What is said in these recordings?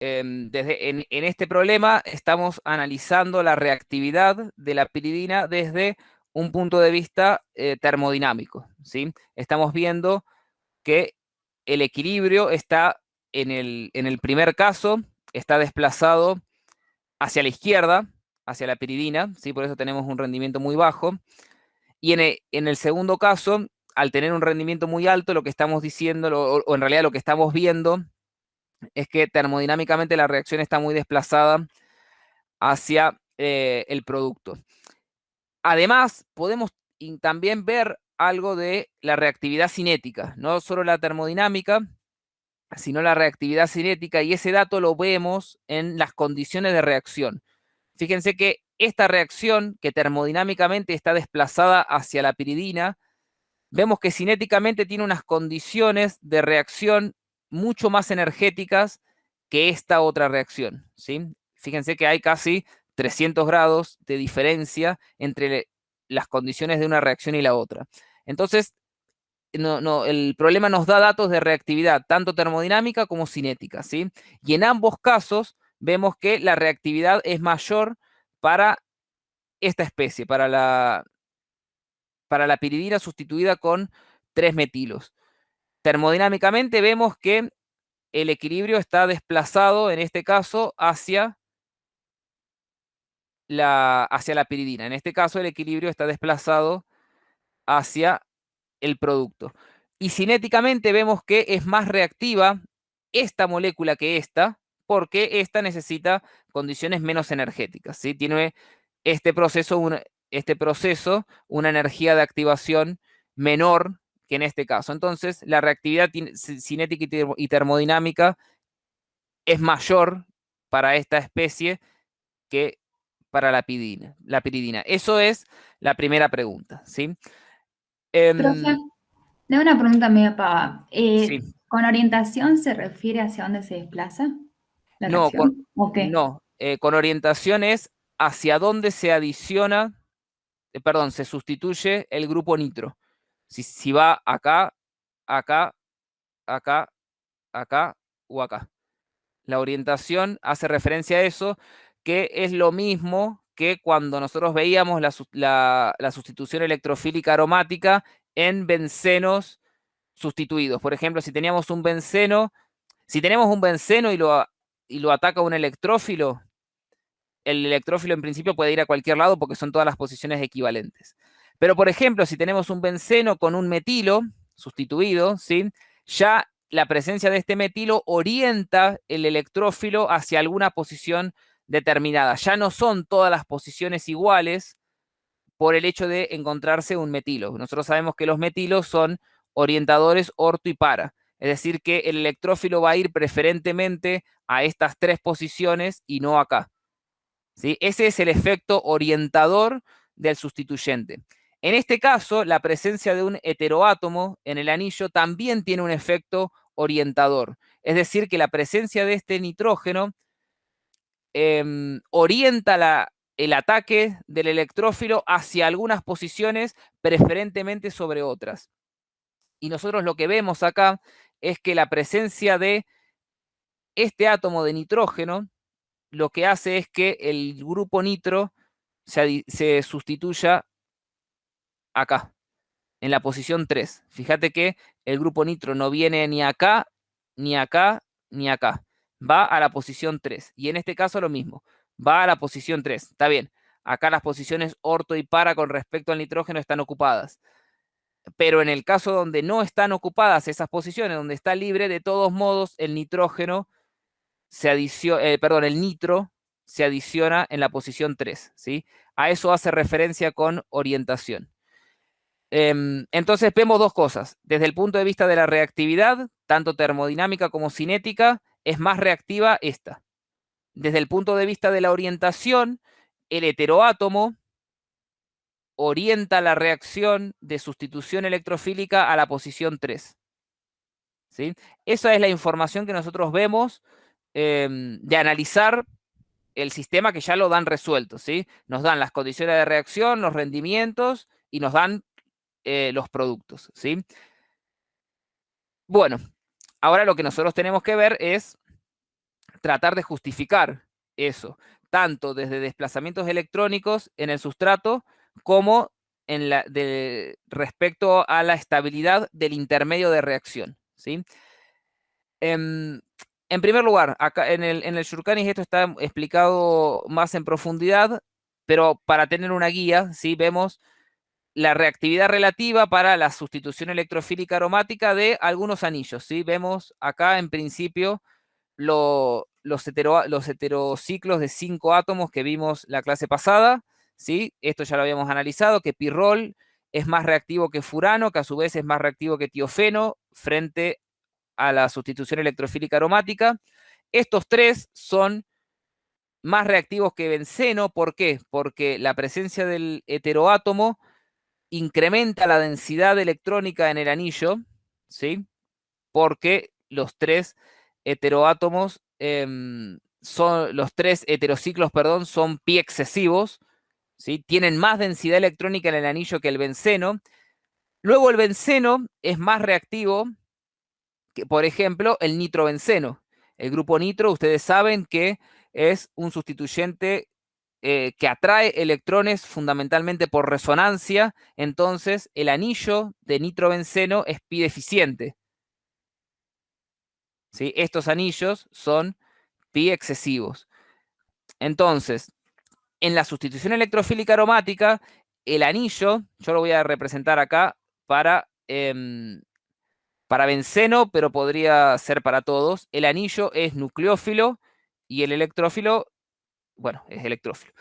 en este problema estamos analizando la reactividad de la piridina desde un punto de vista termodinámico, ¿sí? Estamos viendo que el equilibrio está en el primer caso, está desplazado hacia la izquierda, hacia la piridina, ¿sí? Por eso tenemos un rendimiento muy bajo. Y en el segundo caso, al tener un rendimiento muy alto, lo que estamos diciendo, o en realidad lo que estamos viendo, es que termodinámicamente la reacción está muy desplazada hacia el producto. Además, podemos también ver algo de la reactividad cinética, no solo la termodinámica, sino la reactividad cinética, y ese dato lo vemos en las condiciones de reacción. Fíjense que esta reacción, que termodinámicamente está desplazada hacia la piridina, vemos que cinéticamente tiene unas condiciones de reacción mucho más energéticas que esta otra reacción, ¿sí? Fíjense que hay casi 300 grados de diferencia entre las condiciones de una reacción y la otra. Entonces, el problema nos da datos de reactividad, tanto termodinámica como cinética, ¿sí? Y en ambos casos vemos que la reactividad es mayor para esta especie, para la piridina sustituida con 3 metilos. Termodinámicamente vemos que el equilibrio está desplazado, en este caso, hacia la piridina. En este caso, el equilibrio está desplazado hacia el producto. Y cinéticamente vemos que es más reactiva esta molécula que esta, porque esta necesita condiciones menos energéticas, ¿sí? Tiene este proceso una energía de activación menor que en este caso. Entonces, la reactividad cinética y termodinámica es mayor para esta especie que para la piridina. Eso es la primera pregunta, ¿sí? Profe, Em, de una pregunta medio pava. sí. ¿Con orientación se refiere hacia dónde se desplaza la No, reacción? ¿O qué? no, con orientación es hacia dónde se adiciona, perdón, se sustituye el grupo nitro. Si va acá, acá, acá, acá o acá. La orientación hace referencia a eso, que es lo mismo que cuando nosotros veíamos la sustitución electrofílica aromática en bencenos sustituidos. Por ejemplo, si tenemos un benceno y lo ataca un electrófilo, el electrófilo en principio puede ir a cualquier lado porque son todas las posiciones equivalentes. Pero, por ejemplo, si tenemos un benceno con un metilo sustituido, ¿sí? Ya la presencia de este metilo orienta el electrófilo hacia alguna posición determinada. Ya no son todas las posiciones iguales por el hecho de encontrarse un metilo. Nosotros sabemos que los metilos son orientadores orto y para. Es decir, que el electrófilo va a ir preferentemente a estas 3 posiciones y no acá. ¿Sí? Ese es el efecto orientador del sustituyente. En este caso, la presencia de un heteroátomo en el anillo también tiene un efecto orientador. Es decir, que la presencia de este nitrógeno orienta el ataque del electrófilo hacia algunas posiciones, preferentemente sobre otras. Y nosotros lo que vemos acá es que la presencia de este átomo de nitrógeno lo que hace es que el grupo nitro se sustituya acá, en la posición 3. Fíjate que el grupo nitro no viene ni acá, ni acá, ni acá. Va a la posición 3. Y en este caso lo mismo. Va a la posición 3. Está bien. Acá las posiciones orto y para con respecto al nitrógeno están ocupadas. Pero en el caso donde no están ocupadas esas posiciones, donde está libre, de todos modos, el nitrógeno el nitro se adiciona en la posición 3, ¿sí? A eso hace referencia con orientación. Entonces vemos dos cosas. Desde el punto de vista de la reactividad, tanto termodinámica como cinética, es más reactiva esta. Desde el punto de vista de la orientación, el heteroátomo orienta la reacción de sustitución electrofílica a la posición 3. ¿Sí? Esa es la información que nosotros vemos de analizar el sistema, que ya lo dan resuelto, ¿sí? Nos dan las condiciones de reacción, los rendimientos y nos dan los productos, ¿sí? Bueno, ahora lo que nosotros tenemos que ver es tratar de justificar eso, tanto desde desplazamientos electrónicos en el sustrato como respecto a la estabilidad del intermedio de reacción, ¿sí? En primer lugar, acá en el Shurkanis esto está explicado más en profundidad, pero para tener una guía, ¿sí? Vemos la reactividad relativa para la sustitución electrofílica aromática de algunos anillos, ¿sí? Vemos acá en principio los heterociclos de 5 átomos que vimos la clase pasada, ¿sí? Esto ya lo habíamos analizado, que pirrol es más reactivo que furano, que a su vez es más reactivo que tiofeno frente a la sustitución electrofílica aromática. Estos tres son más reactivos que benceno. ¿Por qué? Porque la presencia del heteroátomo incrementa la densidad electrónica en el anillo, ¿sí? Porque los tres heteroátomos los tres heterociclos, perdón, son pi excesivos, ¿sí? Tienen más densidad electrónica en el anillo que el benceno. Luego el benceno es más reactivo que, por ejemplo, el nitrobenceno. El grupo nitro, ustedes saben que es un sustituyente que atrae electrones fundamentalmente por resonancia, entonces el anillo de nitrobenceno es pi deficiente. ¿Sí? Estos anillos son pi excesivos. Entonces, en la sustitución electrofílica aromática, el anillo, yo lo voy a representar acá para benceno, pero podría ser para todos. El anillo es nucleófilo y el electrófilo, bueno, es electrófilo.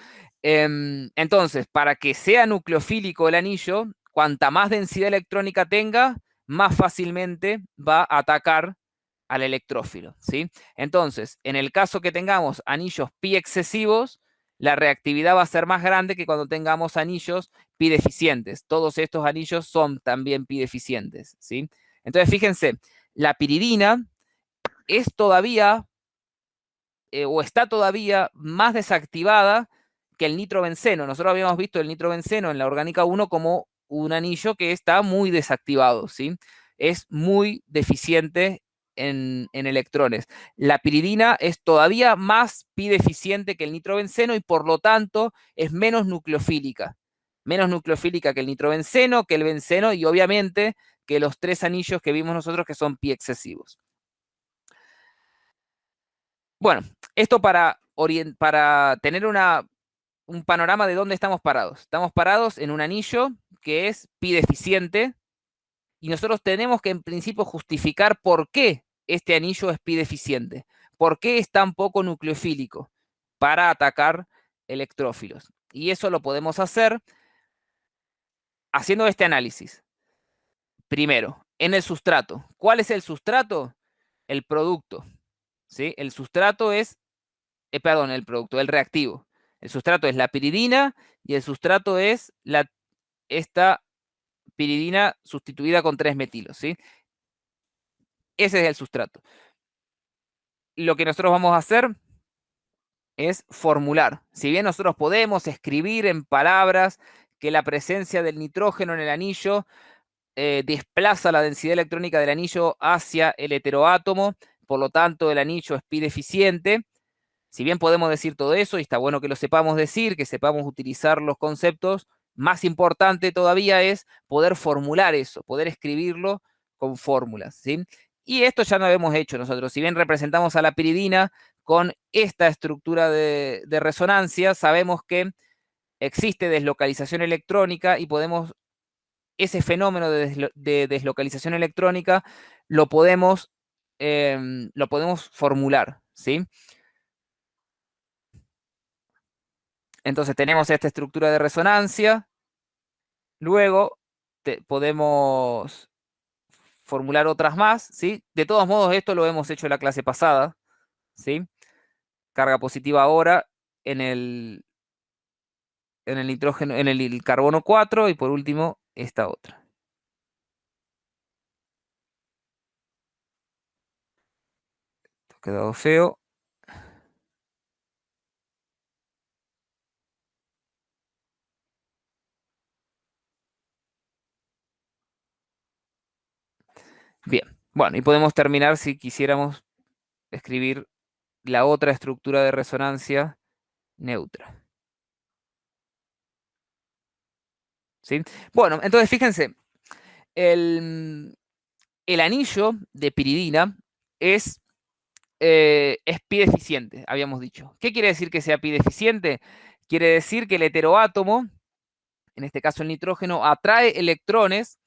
Entonces, para que sea nucleofílico el anillo, cuanta más densidad electrónica tenga, más fácilmente va a atacar al electrófilo, ¿sí? Entonces, en el caso que tengamos anillos pi excesivos, la reactividad va a ser más grande que cuando tengamos anillos pi deficientes. Todos estos anillos son también pi deficientes, ¿sí? Entonces, fíjense, la piridina es todavía o está todavía más desactivada que el nitrobenceno. Nosotros habíamos visto el nitrobenceno en la orgánica 1 como un anillo que está muy desactivado, ¿sí? Es muy deficiente en electrones. La piridina es todavía más pi deficiente que el nitrobenceno y por lo tanto es menos nucleofílica. Menos nucleofílica que el nitrobenceno, que el benceno y obviamente que los tres anillos que vimos nosotros que son pi excesivos. Bueno, esto para tener un panorama de dónde estamos parados. Estamos parados en un anillo que es pi deficiente y nosotros tenemos que en principio justificar por qué este anillo es pi deficiente, por qué es tan poco nucleofílico para atacar electrófilos. Y eso lo podemos hacer haciendo este análisis. Primero, en el sustrato. ¿Cuál es el sustrato? El producto. ¿Sí? El sustrato es perdón, el reactivo. El sustrato es la piridina y el sustrato es esta piridina sustituida con 3 metilos, ¿sí? Ese es el sustrato. Lo que nosotros vamos a hacer es formular. Si bien nosotros podemos escribir en palabras que la presencia del nitrógeno en el anillo desplaza la densidad electrónica del anillo hacia el heteroátomo, por lo tanto el anillo es pi deficiente. Si bien podemos decir todo eso, y está bueno que lo sepamos decir, que sepamos utilizar los conceptos, más importante todavía es poder formular eso, poder escribirlo con fórmulas, ¿sí? Y esto ya no lo hemos hecho nosotros. Si bien representamos a la piridina con esta estructura de resonancia, sabemos que existe deslocalización electrónica y podemos, ese fenómeno de deslocalización electrónica lo podemos formular, ¿sí? Entonces tenemos esta estructura de resonancia, luego podemos formular otras más, ¿sí? De todos modos, esto lo hemos hecho en la clase pasada, ¿sí? Carga positiva ahora en el nitrógeno, en el carbono 4 y por último esta otra. Esto ha quedado feo. Bien, bueno, y podemos terminar si quisiéramos escribir la otra estructura de resonancia neutra. ¿Sí? Bueno, entonces fíjense, el anillo de piridina es pi deficiente, habíamos dicho. ¿Qué quiere decir que sea pi deficiente? Quiere decir que el heteroátomo, en este caso el nitrógeno, atrae electrones.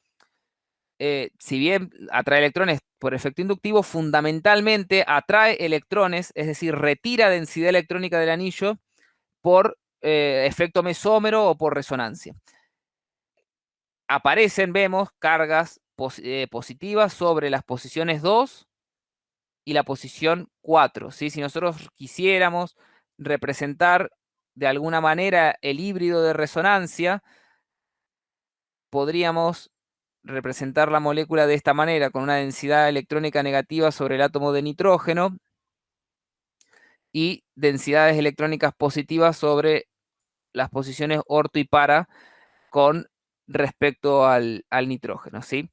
Si bien atrae electrones por efecto inductivo, fundamentalmente atrae electrones, es decir, retira densidad electrónica del anillo por efecto mesómero o por resonancia. Aparecen, vemos, cargas positivas sobre las posiciones 2 y la posición 4. ¿Sí? Si nosotros quisiéramos representar de alguna manera el híbrido de resonancia, podríamos representar la molécula de esta manera, con una densidad electrónica negativa sobre el átomo de nitrógeno y densidades electrónicas positivas sobre las posiciones orto y para con respecto al nitrógeno, ¿sí?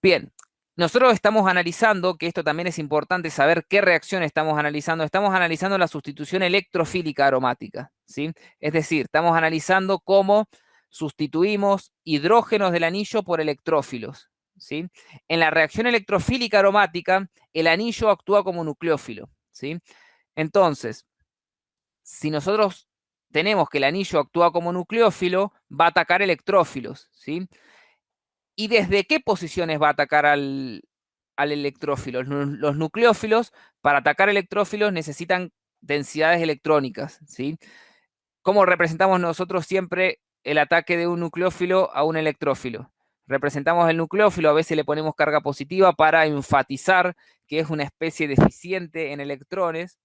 Bien, nosotros estamos analizando, que esto también es importante saber qué reacción estamos analizando la sustitución electrofílica aromática, ¿sí? Es decir, estamos analizando cómo sustituimos hidrógenos del anillo por electrófilos, ¿sí? En la reacción electrofílica aromática, el anillo actúa como nucleófilo, ¿sí? Entonces, si nosotros tenemos que el anillo actúa como nucleófilo, va a atacar electrófilos, ¿sí? ¿Y desde qué posiciones va a atacar al electrófilo? Los nucleófilos, para atacar electrófilos, necesitan densidades electrónicas, ¿sí? ¿Cómo representamos nosotros siempre el ataque de un nucleófilo a un electrófilo? Representamos el nucleófilo, a veces le ponemos carga positiva para enfatizar que es una especie deficiente en electrones,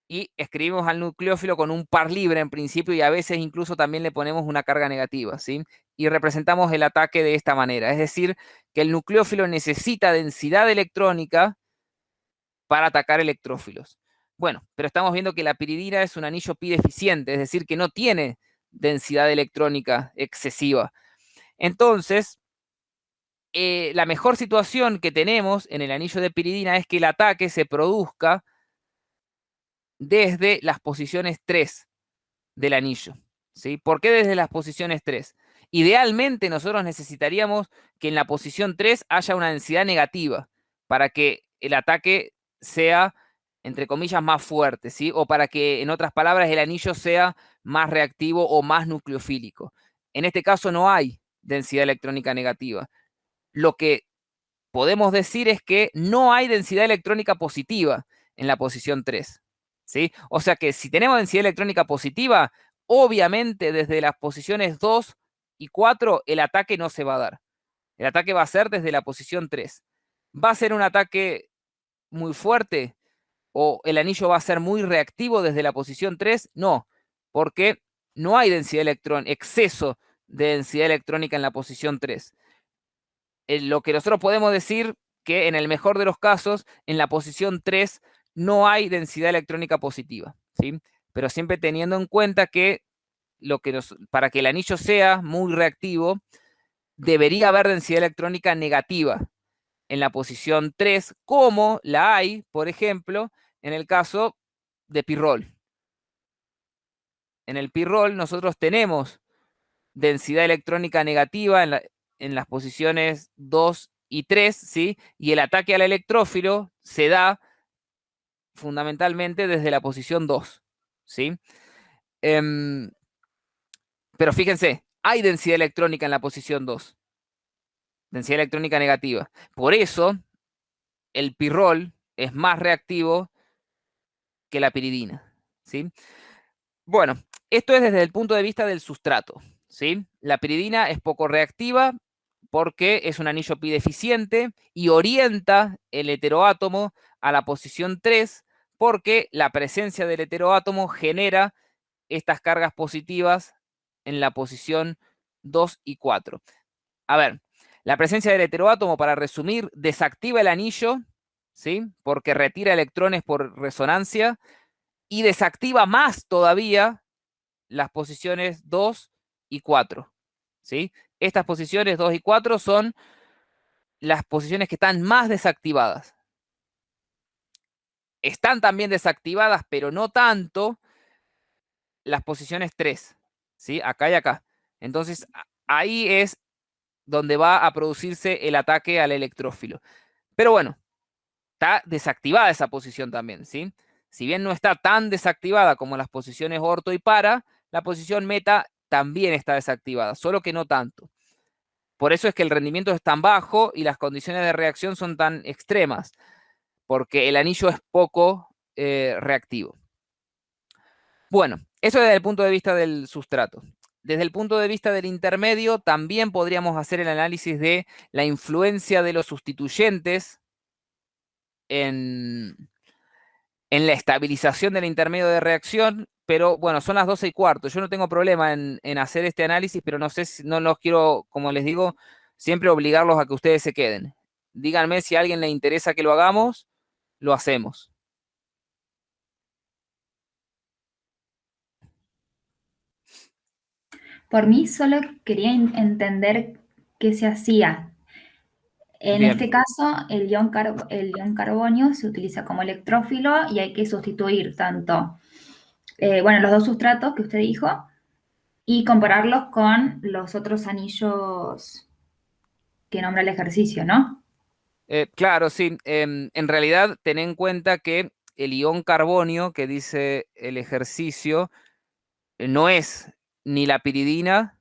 y escribimos al nucleófilo con un par libre en principio, y a veces incluso también le ponemos una carga negativa, ¿sí? Y representamos el ataque de esta manera, es decir, que el nucleófilo necesita densidad electrónica para atacar electrófilos. Bueno, pero estamos viendo que la piridina es un anillo pi deficiente, es decir, que no tiene densidad electrónica excesiva. Entonces, la mejor situación que tenemos en el anillo de piridina es que el ataque se produzca desde las posiciones 3 del anillo, ¿sí? ¿Por qué desde las posiciones 3? Idealmente nosotros necesitaríamos que en la posición 3 haya una densidad negativa para que el ataque sea, entre comillas, más fuerte, ¿sí? O para que, en otras palabras, el anillo sea más reactivo o más nucleofílico. En este caso no hay densidad electrónica negativa. Lo que podemos decir es que no hay densidad electrónica positiva en la posición 3, ¿sí? O sea que si tenemos densidad electrónica positiva, obviamente desde las posiciones 2 y 4 el ataque no se va a dar. El ataque va a ser desde la posición 3. ¿Va a ser un ataque muy fuerte o el anillo va a ser muy reactivo desde la posición 3? No, porque no hay densidad electrónica, exceso de densidad electrónica en la posición 3. Lo que nosotros podemos decir que en el mejor de los casos, en la posición 3 no hay densidad electrónica positiva, ¿sí? Pero siempre teniendo en cuenta que, para que el anillo sea muy reactivo, debería haber densidad electrónica negativa en la posición 3, como la hay, por ejemplo, en el caso de pirrol. En el pirrol nosotros tenemos densidad electrónica negativa en las posiciones 2 y 3, ¿sí? Y el ataque al electrófilo se da fundamentalmente desde la posición 2, ¿sí? Em, pero fíjense, hay densidad electrónica en la posición 2, densidad electrónica negativa. Por eso, el pirrol es más reactivo que la piridina, ¿sí? Bueno, esto es desde el punto de vista del sustrato, ¿sí? La piridina es poco reactiva porque es un anillo pi deficiente y orienta el heteroátomo a la posición 3 porque la presencia del heteroátomo genera estas cargas positivas en la posición 2 y 4. A ver, la presencia del heteroátomo, para resumir, desactiva el anillo, ¿sí? Porque retira electrones por resonancia y desactiva más todavía las posiciones 2 y 4, ¿sí? Estas posiciones 2 y 4 son las posiciones que están más desactivadas. están también desactivadas, pero no tanto, las posiciones 3, ¿sí? Acá y acá. Entonces, ahí es donde va a producirse el ataque al electrófilo. Pero bueno, está desactivada esa posición también, ¿sí? Si bien no está tan desactivada como las posiciones orto y para, la posición meta también está desactivada, solo que no tanto. Por eso es que el rendimiento es tan bajo y las condiciones de reacción son tan extremas, porque el anillo es poco reactivo. Bueno, eso desde el punto de vista del sustrato. Desde el punto de vista del intermedio, también podríamos hacer el análisis de la influencia de los sustituyentes en, en la estabilización del intermedio de reacción, pero bueno, son las 12:15. Yo no tengo problema en hacer este análisis, pero no sé si no los quiero, como les digo, siempre obligarlos a que ustedes se queden. Díganme si a alguien le interesa que lo hagamos, lo hacemos. Por mí solo quería entender qué se hacía. En Bien. este caso, el ion carbonio se utiliza como electrófilo y hay que sustituir tanto, bueno, los dos sustratos que usted dijo y compararlos con los otros anillos que nombra el ejercicio, ¿no? Claro, sí. En realidad, ten en cuenta que el ion carbonio que dice el ejercicio no es ni la piridina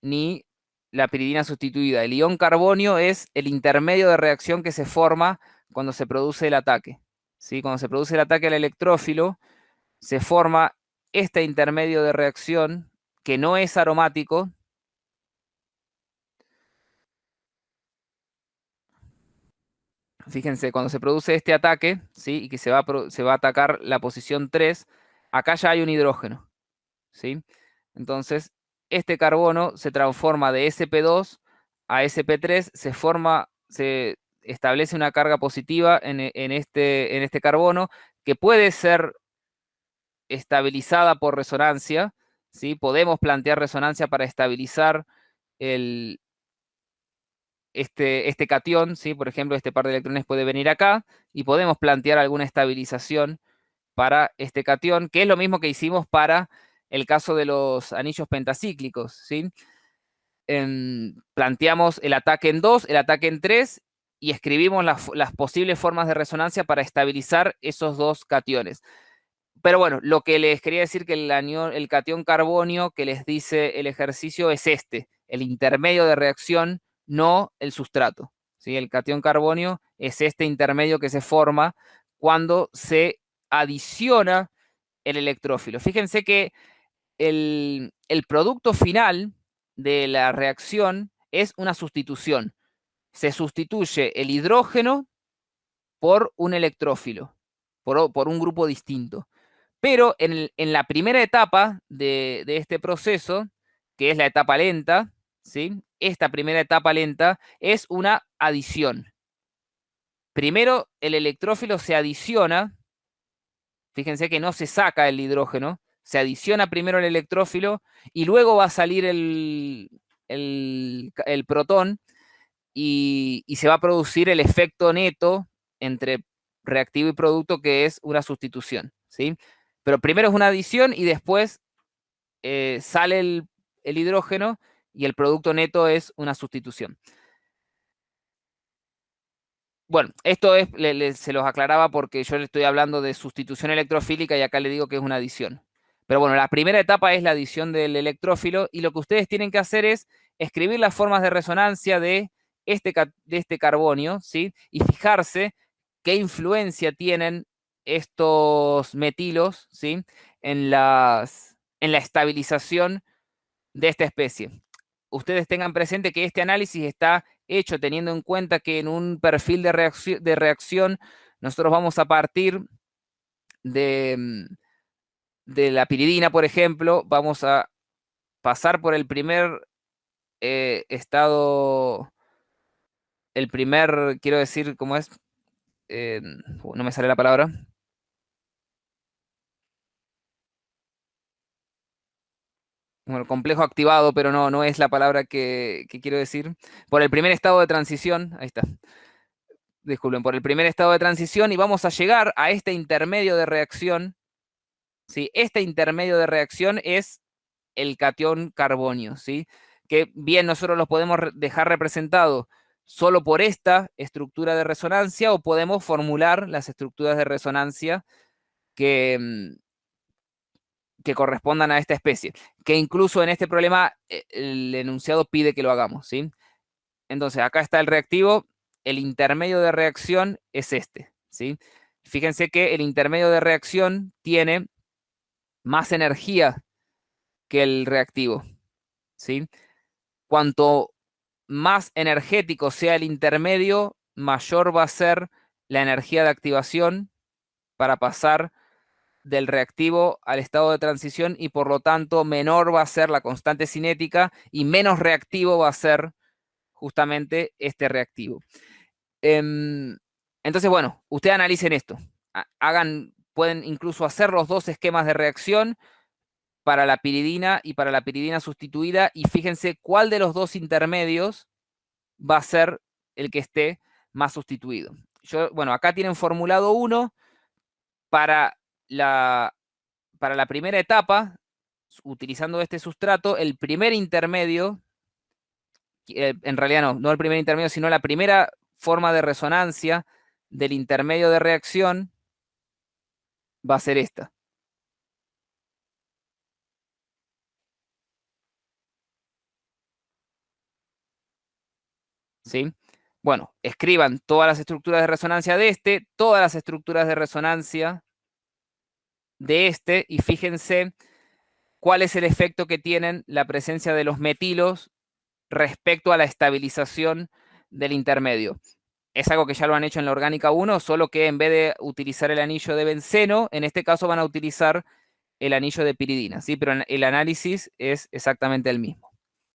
ni la piridina sustituida. El ion carbonio es el intermedio de reacción que se forma cuando se produce el ataque. ¿Sí? Cuando se produce el ataque al electrófilo, se forma este intermedio de reacción que no es aromático. Fíjense, cuando se produce este ataque, ¿sí? Y que se va a atacar la posición 3, acá ya hay un hidrógeno, ¿sí? Entonces, este carbono se transforma de sp2 a sp3, se establece una carga positiva en este carbono que puede ser estabilizada por resonancia, ¿sí? Podemos plantear resonancia para estabilizar el, este catión, ¿sí? Por ejemplo, este par de electrones puede venir acá y podemos plantear alguna estabilización para este catión, que es lo mismo que hicimos para el caso de los anillos pentacíclicos, ¿sí? Planteamos el ataque en 2, el ataque en 3 y escribimos las posibles formas de resonancia para estabilizar esos dos cationes. Pero bueno, lo que les quería decir que el catión carbonio que les dice el ejercicio es este, el intermedio de reacción, no el sustrato. ¿Sí? El catión carbonio es este intermedio que se forma cuando se adiciona el electrófilo. Fíjense que el producto final de la reacción es una sustitución. Se sustituye el hidrógeno por un electrófilo, por un grupo distinto. Pero en la primera etapa de este proceso, que es la etapa lenta, ¿sí? Esta primera etapa lenta es una adición. Primero el electrófilo se adiciona, fíjense que no se saca el hidrógeno, se adiciona primero el electrófilo y luego va a salir el protón y se va a producir el efecto neto entre reactivo y producto, que es una sustitución, ¿sí? Pero primero es una adición y después sale el hidrógeno y el producto neto es una sustitución. Bueno, esto es, se los aclaraba porque yo le estoy hablando de sustitución electrofílica y acá le digo que es una adición. Pero bueno, la primera etapa es la adición del electrófilo y lo que ustedes tienen que hacer es escribir las formas de resonancia de este carbonio, ¿sí? Y fijarse qué influencia tienen estos metilos, ¿sí? En la estabilización de esta especie. Ustedes tengan presente que este análisis está hecho teniendo en cuenta que en un perfil de reacción nosotros vamos a partir de, de la piridina, por ejemplo, vamos a pasar por el primer estado, el primer, quiero decir, ¿cómo es? No me sale la palabra. Bueno, complejo activado, pero no es la palabra que quiero decir. Por el primer estado de transición, ahí está. disculpen, por el primer estado de transición y vamos a llegar a este intermedio de reacción. ¿Sí? Este intermedio de reacción es el catión carbonio, ¿sí? Que bien nosotros lo podemos dejar representado solo por esta estructura de resonancia o podemos formular las estructuras de resonancia que correspondan a esta especie, que incluso en este problema el enunciado pide que lo hagamos, ¿sí? Entonces, acá está el reactivo, el intermedio de reacción es este, ¿sí? Fíjense que el intermedio de reacción tiene más energía que el reactivo, ¿sí? Cuanto más energético sea el intermedio, mayor va a ser la energía de activación para pasar del reactivo al estado de transición y por lo tanto menor va a ser la constante cinética y menos reactivo va a ser justamente este reactivo. Entonces, bueno, ustedes analicen esto. Pueden incluso hacer los dos esquemas de reacción para la piridina y para la piridina sustituida y fíjense cuál de los dos intermedios va a ser el que esté más sustituido. Bueno, acá tienen formulado uno para la primera etapa, utilizando este sustrato, el primer intermedio, en realidad no el primer intermedio, sino la primera forma de resonancia del intermedio de reacción va a ser esta. ¿Sí? Bueno, escriban todas las estructuras de resonancia de este, todas las estructuras de resonancia de este, y fíjense cuál es el efecto que tienen la presencia de los metilos respecto a la estabilización del intermedio. Es algo que ya lo han hecho en la orgánica 1, solo que en vez de utilizar el anillo de benceno, en este caso van a utilizar el anillo de piridina, ¿sí? Pero el análisis es exactamente el mismo.